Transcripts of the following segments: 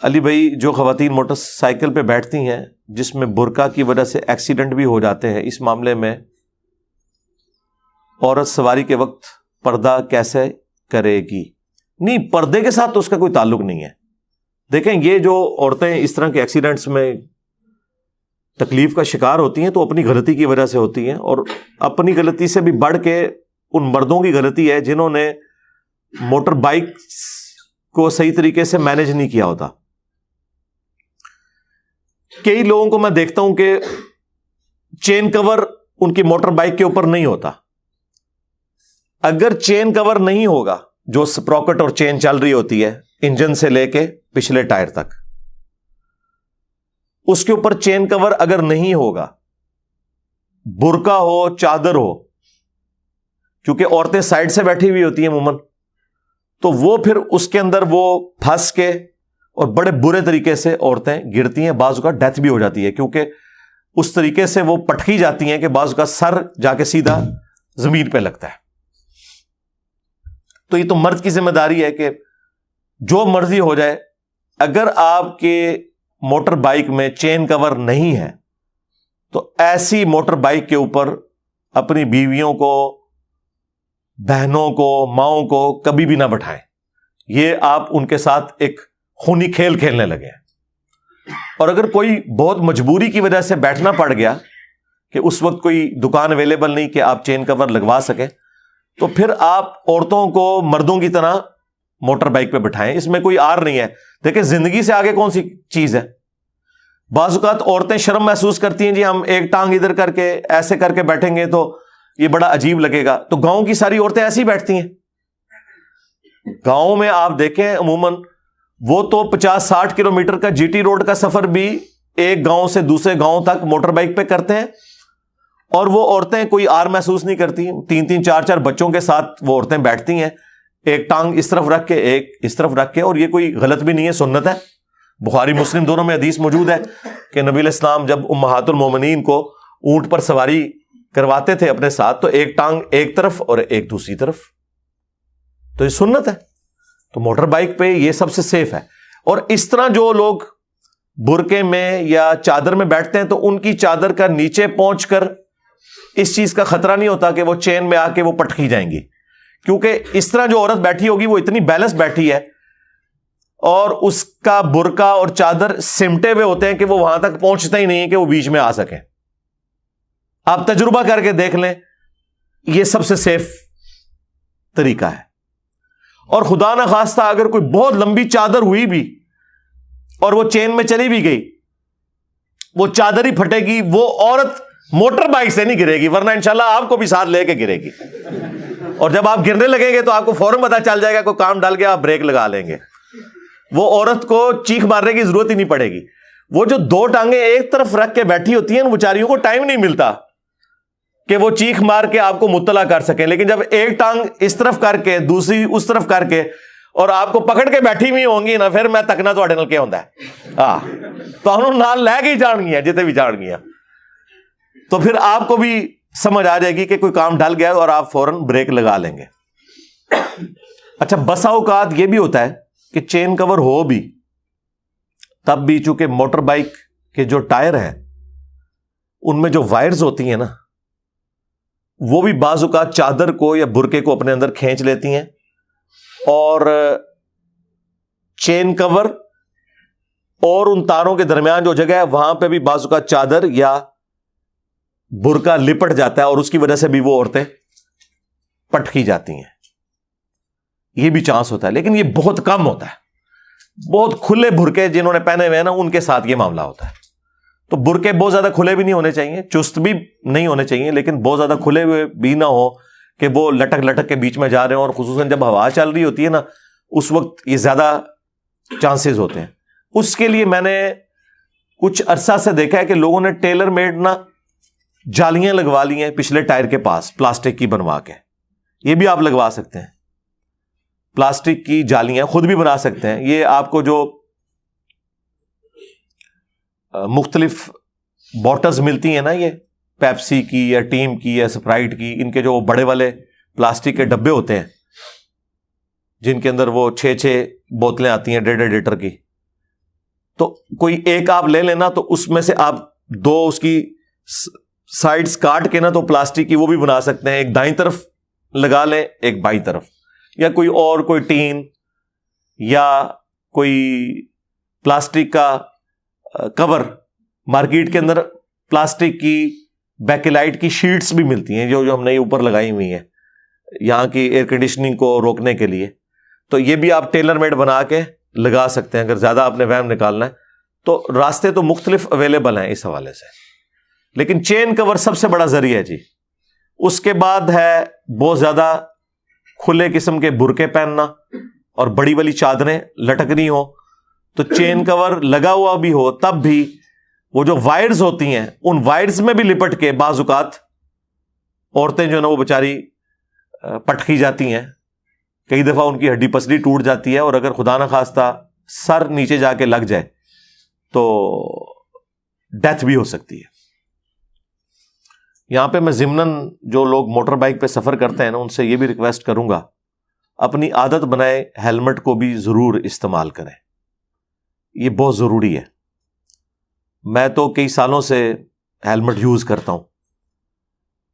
علی بھائی جو خواتین موٹر سائیکل پہ بیٹھتی ہیں جس میں برقع کی وجہ سے ایکسیڈنٹ بھی ہو جاتے ہیں، اس معاملے میں عورت سواری کے وقت پردہ کیسے کرے گی؟ نہیں، پردے کے ساتھ تو اس کا کوئی تعلق نہیں ہے. دیکھیں یہ جو عورتیں اس طرح کے ایکسیڈنٹس میں تکلیف کا شکار ہوتی ہیں تو اپنی غلطی کی وجہ سے ہوتی ہیں، اور اپنی غلطی سے بھی بڑھ کے ان مردوں کی غلطی ہے جنہوں نے موٹر بائک کو صحیح طریقے سے مینج نہیں کیا ہوتا. کئی لوگوں کو میں دیکھتا ہوں کہ چین کور ان کی موٹر بائک کے اوپر نہیں ہوتا. اگر چین کور نہیں ہوگا، جو سپروکٹ اور چین چل رہی ہوتی ہے انجن سے لے کے پچھلے ٹائر تک، اس کے اوپر چین کور اگر نہیں ہوگا، برقع ہو چادر ہو، کیونکہ عورتیں سائڈ سے بیٹھی ہوئی ہوتی ہیں عموماً، تو وہ پھر اس کے اندر وہ پھنس کے اور بڑے برے طریقے سے عورتیں گرتی ہیں، بعض اوقات ڈیتھ بھی ہو جاتی ہے، کیونکہ اس طریقے سے وہ پٹکی جاتی ہیں کہ بعض اوقات سر جا کے سیدھا زمین پہ لگتا ہے. تو یہ تو مرد کی ذمہ داری ہے کہ جو مرضی ہو جائے، اگر آپ کے موٹر بائک میں چین کور نہیں ہے تو ایسی موٹر بائک کے اوپر اپنی بیویوں کو، بہنوں کو، ماؤں کو کبھی بھی نہ بٹھائیں. یہ آپ ان کے ساتھ ایک خونی کھیل کھیلنے لگے ہیں. اور اگر کوئی بہت مجبوری کی وجہ سے بیٹھنا پڑ گیا کہ اس وقت کوئی دکان اویلیبل نہیں کہ آپ چین کور لگوا سکیں، تو پھر آپ عورتوں کو مردوں کی طرح موٹر بائک پہ بٹھائیں. اس میں کوئی آر نہیں ہے. دیکھیں زندگی سے آگے کون سی چیز ہے؟ بعض اوقات عورتیں شرم محسوس کرتی ہیں، جی ہم ایک ٹانگ ادھر کر کے ایسے کر کے بیٹھیں گے تو یہ بڑا عجیب لگے گا. تو گاؤں کی ساری عورتیں ایسی بیٹھتی ہیں. گاؤں میں آپ دیکھیں عموماً وہ تو 50-60 کلومیٹر کا جی ٹی روڈ کا سفر بھی ایک گاؤں سے دوسرے گاؤں تک موٹر بائک پہ کرتے ہیں، اور وہ عورتیں کوئی آر محسوس نہیں کرتی. 3-3 4-4 بچوں کے ساتھ وہ عورتیں بیٹھتی ہیں، ایک ٹانگ اس طرف رکھ کے ایک اس طرف رکھ کے. اور یہ کوئی غلط بھی نہیں ہے، سنت ہے. بخاری مسلم دونوں میں حدیث موجود ہے کہ نبی علیہ السلام جب امہات المومنین کو اونٹ پر سواری کرواتے تھے اپنے ساتھ تو ایک ٹانگ ایک طرف اور ایک دوسری طرف. تو یہ سنت ہے. تو موٹر بائک پہ یہ سب سے سیف ہے. اور اس طرح جو لوگ برقعے میں یا چادر میں بیٹھتے ہیں تو ان کی چادر کا نیچے پہنچ کر اس چیز کا خطرہ نہیں ہوتا کہ وہ چین میں آ کے وہ پٹکی جائیں گی، کیونکہ اس طرح جو عورت بیٹھی ہوگی وہ اتنی بیلنس بیٹھی ہے اور اس کا برقع اور چادر سمٹے ہوئے ہوتے ہیں کہ وہ وہاں تک پہنچتا ہی نہیں ہے کہ وہ بیچ میں آ سکیں. آپ تجربہ کر کے دیکھ لیں، یہ سب سے سیف طریقہ ہے. اور خدا نہ خواستہ اگر کوئی بہت لمبی چادر ہوئی بھی اور وہ چین میں چلی بھی گئی، وہ چادر ہی پھٹے گی، وہ عورت موٹر بائک سے نہیں گرے گی، ورنہ انشاءاللہ آپ کو بھی ساتھ لے کے گرے گی. اور جب آپ گرنے لگیں گے تو آپ کو فوراً پتا چل جائے گا کوئی کام ڈال کے آپ بریک لگا لیں گے. وہ عورت کو چیخ مارنے کی ضرورت ہی نہیں پڑے گی. وہ جو 2 ٹانگیں ایک طرف رکھ کے بیٹھی ہوتی ہیں ان بیچاریوں کو ٹائم نہیں ملتا کہ وہ چیخ مار کے آپ کو مطلع کر سکیں. لیکن جب ایک ٹانگ اس طرف کر کے دوسری اس طرف کر کے اور آپ کو پکڑ کے بیٹھی ہوئی ہوں گی نا، پھر میں تکنا تو نال کیا ہوتا ہے. ہاں تو انہوں نال لے کے ہی جان گیا جتے بھی جان گیا. تو پھر آپ کو بھی سمجھ آ جائے گی کہ کوئی کام ڈل گیا اور آپ فوراً بریک لگا لیں گے. اچھا، بسا اوقات یہ بھی ہوتا ہے کہ چین کور ہو بھی تب بھی چونکہ موٹر بائک کے جو ٹائر ہیں ان میں جو وائرز ہوتی ہیں نا، وہ بھی بعض اوقات چادر کو یا برقعے کو اپنے اندر کھینچ لیتی ہیں، اور چین کور اور ان تاروں کے درمیان جو جگہ ہے وہاں پہ بھی بعض اوقات چادر یا برقع لپٹ جاتا ہے اور اس کی وجہ سے بھی وہ عورتیں پٹکی جاتی ہیں. یہ بھی چانس ہوتا ہے، لیکن یہ بہت کم ہوتا ہے. بہت کھلے برقعے جنہوں نے پہنے ہوئے ہیں نا ان کے ساتھ یہ معاملہ ہوتا ہے. تو برقعے بہت زیادہ کھلے بھی نہیں ہونے چاہیے، چست بھی نہیں ہونے چاہیے، لیکن بہت زیادہ کھلے ہوئے بھی نہ ہو کہ وہ لٹک لٹک کے بیچ میں جا رہے ہیں. اور خصوصاً جب ہوا چل رہی ہوتی ہے نا اس وقت یہ زیادہ چانسز ہوتے ہیں. اس کے لیے میں نے کچھ عرصہ سے دیکھا ہے کہ لوگوں نے ٹیلر میڈ نا جالیاں لگوا لی ہیں پچھلے ٹائر کے پاس، پلاسٹک کی بنوا کے. یہ بھی آپ لگوا سکتے ہیں، پلاسٹک کی جالیاں خود بھی بنا سکتے ہیں. یہ آپ کو جو مختلف بوٹلز ملتی ہیں نا، یہ پیپسی کی یا ٹیم کی یا سپرائٹ کی، ان کے جو بڑے والے پلاسٹک کے ڈبے ہوتے ہیں جن کے اندر وہ 6 بوتلیں آتی ہیں 1.5 لیٹر کی، تو کوئی ایک آپ لے لینا, تو اس میں سے آپ دو اس کی سائڈز کاٹ کے نا تو پلاسٹک کی وہ بھی بنا سکتے ہیں, ایک دائیں طرف لگا لیں ایک بائیں طرف, یا کوئی ٹین یا کوئی پلاسٹک کا کور. مارکیٹ کے اندر پلاسٹک کی بیکلائٹ کی شیٹس بھی ملتی ہیں جو ہم نے اوپر لگائی ہوئی ہیں یہاں کی ایئر کنڈیشننگ کو روکنے کے لیے, تو یہ بھی آپ ٹیلر میڈ بنا کے لگا سکتے ہیں اگر زیادہ آپ نے وہم نکالنا ہے. تو راستے تو مختلف اویلیبل ہیں اس حوالے سے, لیکن چین کور سب سے بڑا ذریعہ ہے جی. اس کے بعد ہے بہت زیادہ کھلے قسم کے برقعے پہننا اور بڑی والی چادریں لٹکنی ہو, تو چین کور لگا ہوا بھی ہو تب بھی وہ جو وائرز ہوتی ہیں ان وائرز میں بھی لپٹ کے بعض اوقات عورتیں جو ہے نا وہ بیچاری پٹکی جاتی ہیں, کئی دفعہ ان کی ہڈی پسلی ٹوٹ جاتی ہے, اور اگر خدا نخواستہ سر نیچے جا کے لگ جائے تو ڈیتھ بھی ہو سکتی ہے. یہاں پہ میں ضمناً جو لوگ موٹر بائک پہ سفر کرتے ہیں نا ان سے یہ بھی ریکویسٹ کروں گا, اپنی عادت بنائے ہیلمٹ کو بھی ضرور استعمال کریں, یہ بہت ضروری ہے. میں تو کئی سالوں سے ہیلمٹ یوز کرتا ہوں.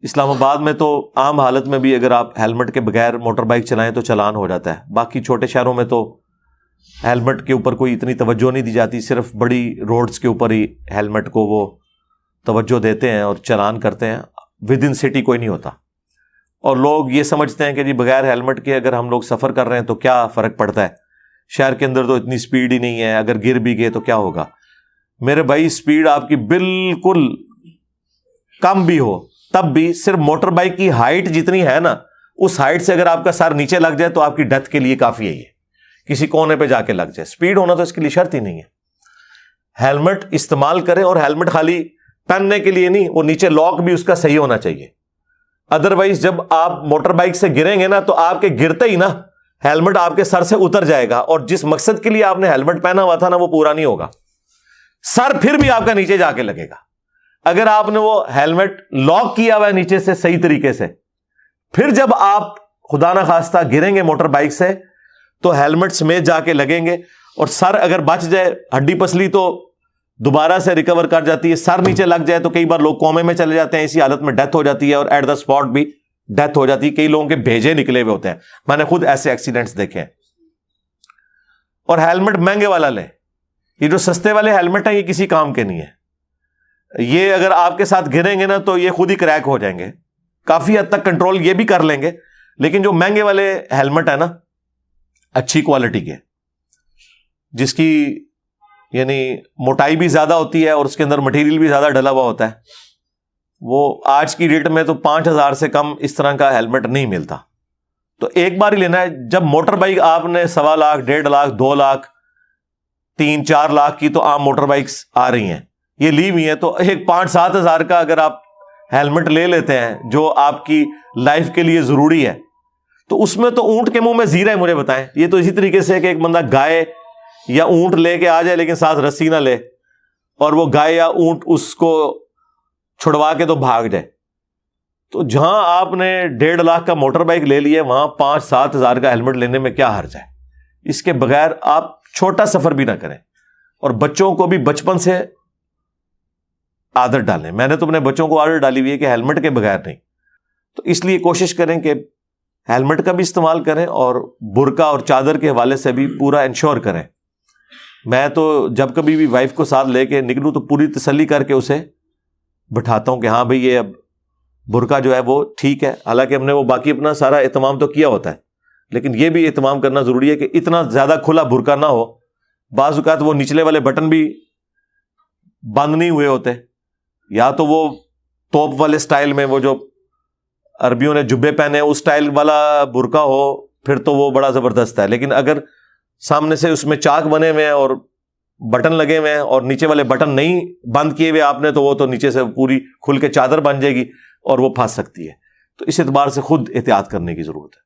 اسلام آباد میں تو عام حالت میں بھی اگر آپ ہیلمٹ کے بغیر موٹر بائک چلائیں تو چلان ہو جاتا ہے. باقی چھوٹے شہروں میں تو ہیلمٹ کے اوپر کوئی اتنی توجہ نہیں دی جاتی, صرف بڑی روڈز کے اوپر ہی ہیلمٹ کو وہ توجہ دیتے ہیں اور چلان کرتے ہیں. ود ان سٹی کوئی نہیں ہوتا, اور لوگ یہ سمجھتے ہیں کہ جی بغیر ہیلمٹ کے اگر ہم لوگ سفر کر رہے ہیں تو کیا فرق پڑتا ہے, شہر کے اندر تو اتنی سپیڈ ہی نہیں ہے, اگر گر بھی گئے تو کیا ہوگا. میرے بھائی سپیڈ آپ کی بالکل کم بھی ہو تب بھی صرف موٹر بائک کی ہائٹ جتنی ہے نا اس ہائٹ سے اگر آپ کا سر نیچے لگ جائے تو آپ کی ڈیتھ کے لیے کافی ہے, یہ کسی کونے پہ جا کے لگ جائے. سپیڈ ہونا تو اس کے لیے شرط ہی نہیں ہے. ہیلمٹ استعمال کریں, اور ہیلمٹ خالی پہننے کے لیے نہیں, وہ نیچے لاک بھی اس کا صحیح ہونا چاہیے. ادروائز جب آپ موٹر بائک سے گریں گے نا تو آپ کے گرتے ہی نا ہیلمٹ آپ کے سر سے اتر جائے گا, اور جس مقصد کے لیے آپ نے ہیلمٹ پہنا ہوا تھا نا وہ پورا نہیں ہوگا, سر پھر بھی آپ کا نیچے جا کے لگے گا. اگر آپ نے وہ ہیلمٹ لاک کیا ہوا ہے نیچے سے صحیح طریقے سے, پھر جب آپ خدا نہ خواستہ گریں گے موٹر بائک سے تو ہیلمٹ سمیت جا کے لگیں گے, اور سر اگر بچ جائے, ہڈی پسلی تو دوبارہ سے ریکور کر جاتی ہے, سر نیچے لگ جائے تو کئی بار لوگ کومے میں چلے جاتے ہیں, اسی حالت میں ڈیتھ ہو جاتی ہے, اور ایٹ دا اسپاٹ بھی ڈیتھ ہو جاتی ہے. کئی لوگوں کے بھیجے نکلے ہوئے ہوتے ہیں, میں نے خود ایسے ایکسیڈنٹس دیکھے ہیں. اور ہیلمٹ مہنگے والا لیں, یہ جو سستے والے ہیلمٹ ہیں یہ کسی کام کے نہیں ہے. یہ اگر آپ کے ساتھ گریں گے نا تو یہ خود ہی کریک ہو جائیں گے. کافی حد تک کنٹرول یہ بھی کر لیں گے, لیکن جو مہنگے والے ہیلمٹ ہے نا اچھی کوالٹی کے, جس کی یعنی موٹائی بھی زیادہ ہوتی ہے اور اس کے اندر مٹیریل بھی زیادہ ڈلا ہوا ہوتا ہے, وہ آج کی ڈیٹ میں تو 5,000 سے کم اس طرح کا ہیلمٹ نہیں ملتا. تو ایک بار ہی لینا ہے. جب موٹر بائک آپ نے 1.25 لاکھ 1.5 لاکھ 2 لاکھ 3-4 لاکھ کی تو عام موٹر بائکس آ رہی ہیں, یہ لی ہوئی ہیں, تو ایک 5-7 ہزار کا اگر آپ ہیلمٹ لے لیتے ہیں جو آپ کی لائف کے لیے ضروری ہے, تو اس میں تو اونٹ کے منہ میں زیرہ ہے. مجھے بتائیں, یہ تو اسی طریقے سے کہ ایک بندہ گائے یا اونٹ لے کے آ جائے لیکن ساتھ رسی نہ لے, اور وہ گائے یا اونٹ اس کو چھڑوا کے تو بھاگ جائے. تو جہاں آپ نے 1.5 لاکھ کا موٹر بائک لے لی ہے وہاں 5-7 ہزار کا ہیلمٹ لینے میں کیا حرج ہے. اس کے بغیر آپ چھوٹا سفر بھی نہ کریں, اور بچوں کو بھی بچپن سے عادت ڈالیں. میں نے تو اپنے بچوں کو عادت ڈالی ہوئی ہے کہ ہیلمٹ کے بغیر نہیں, تو اس لیے کوشش کریں کہ ہیلمٹ کا بھی استعمال کریں, اور برقع اور چادر کے حوالے سے بھی پورا انشور کریں. میں تو جب کبھی بھی وائف کو ساتھ لے کے نکلوں تو پوری تسلی کر کے اسے بٹھاتا ہوں کہ ہاں بھئی یہ اب برقع جو ہے وہ ٹھیک ہے. حالانکہ ہم نے وہ باقی اپنا سارا اہتمام تو کیا ہوتا ہے, لیکن یہ بھی اہتمام کرنا ضروری ہے کہ اتنا زیادہ کھلا برقع نہ ہو. بعض اوقات وہ نچلے والے بٹن بھی بند نہیں ہوئے ہوتے, یا تو وہ توپ والے سٹائل میں, وہ جو عربیوں نے جبے پہنے اس سٹائل والا برقع ہو, پھر تو وہ بڑا زبردست ہے. لیکن اگر سامنے سے اس میں چاک بنے ہوئے ہیں اور بٹن لگے ہوئے ہیں اور نیچے والے بٹن نہیں بند کیے ہوئے آپ نے, تو وہ تو نیچے سے پوری کھل کے چادر بن جائے گی اور وہ پھنس سکتی ہے. تو اس اعتبار سے خود احتیاط کرنے کی ضرورت ہے.